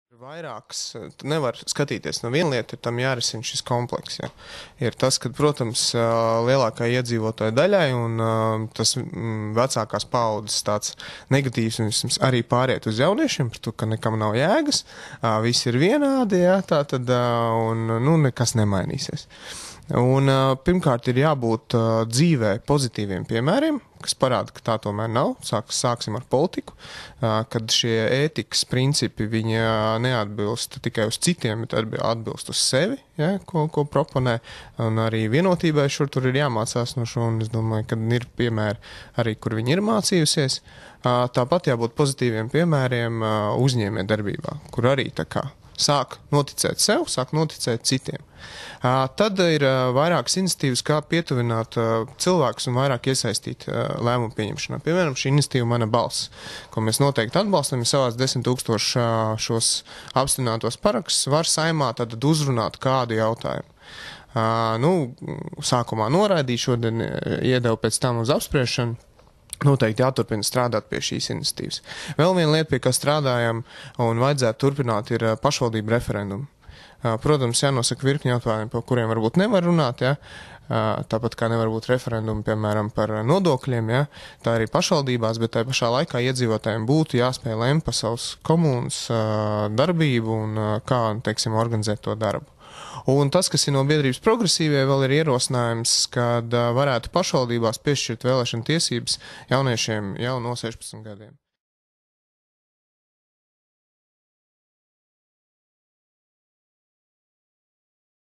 Vairākas, tu nevar skatīties no viena lieta, ir tam jārisina šis komplekss. Ja. Ir tas, ka, protams, lielākai iedzīvotāju daļai un tas vecākās paaudzes tāds negatīvs arī pāriet uz jauniešiem, par to, ka nekam nav jēgas, visi ir vienādi, ja, tā tad, un nekas nemainīsies. Un pirmkārt ir jābūt dzīvē pozitīviem piemēriem, kas parāda, ka tā tomēr nav. Sāksim ar politiku, kad šie ētikas principi viņi neatbilst tikai uz citiem, bet atbilst uz sevi, ja, ko proponē. Un arī vienotībai šur tur ir jāmācās no šo, un es domāju, ka ir piemēri arī, kur viņi ir mācījusies. Tāpat jābūt pozitīviem piemēriem uzņēmē darbībā, kur arī tā kā sāk noticēt sev, sāk noticēt citiem. Tad ir vairākas iniciatīvas, kā pietuvināt cilvēkus un vairāk iesaistīt lēmumu pieņemšanā. Piemēram, šī iniciatīva Mana balss, ko mēs noteikti atbalstam, ja savās 10 000 šos apstiprinātos parakstus var Saeimā tad uzrunāt kādu jautājumu. Sākumā noraidīju, šodien iedevu pēc tam uz apspriešanu. Noteikti jāturpina strādāt pie šīs iniciatīvas. Vēl viena lieta, pie kā strādājam un vajadzētu turpināt, ir pašvaldību referendumi. Protams, jānosaka virkni jautājumu, par kuriem varbūt nevar runāt, ja? Tāpat kā nevar būt referendumi, piemēram, par nodokļiem, ja? Tā arī pašvaldībās, bet tā pašā laikā iedzīvotājiem būtu jāspēj lemt par savas komunas darbību un kā, teiksim, organizēt to darbu. Un tas, kas ir no biedrības progresīvie, vēl ir ierosinājums, kad varētu pašvaldībās piešķirt vēlēšana tiesības jauniešiem jau no 16 gadiem.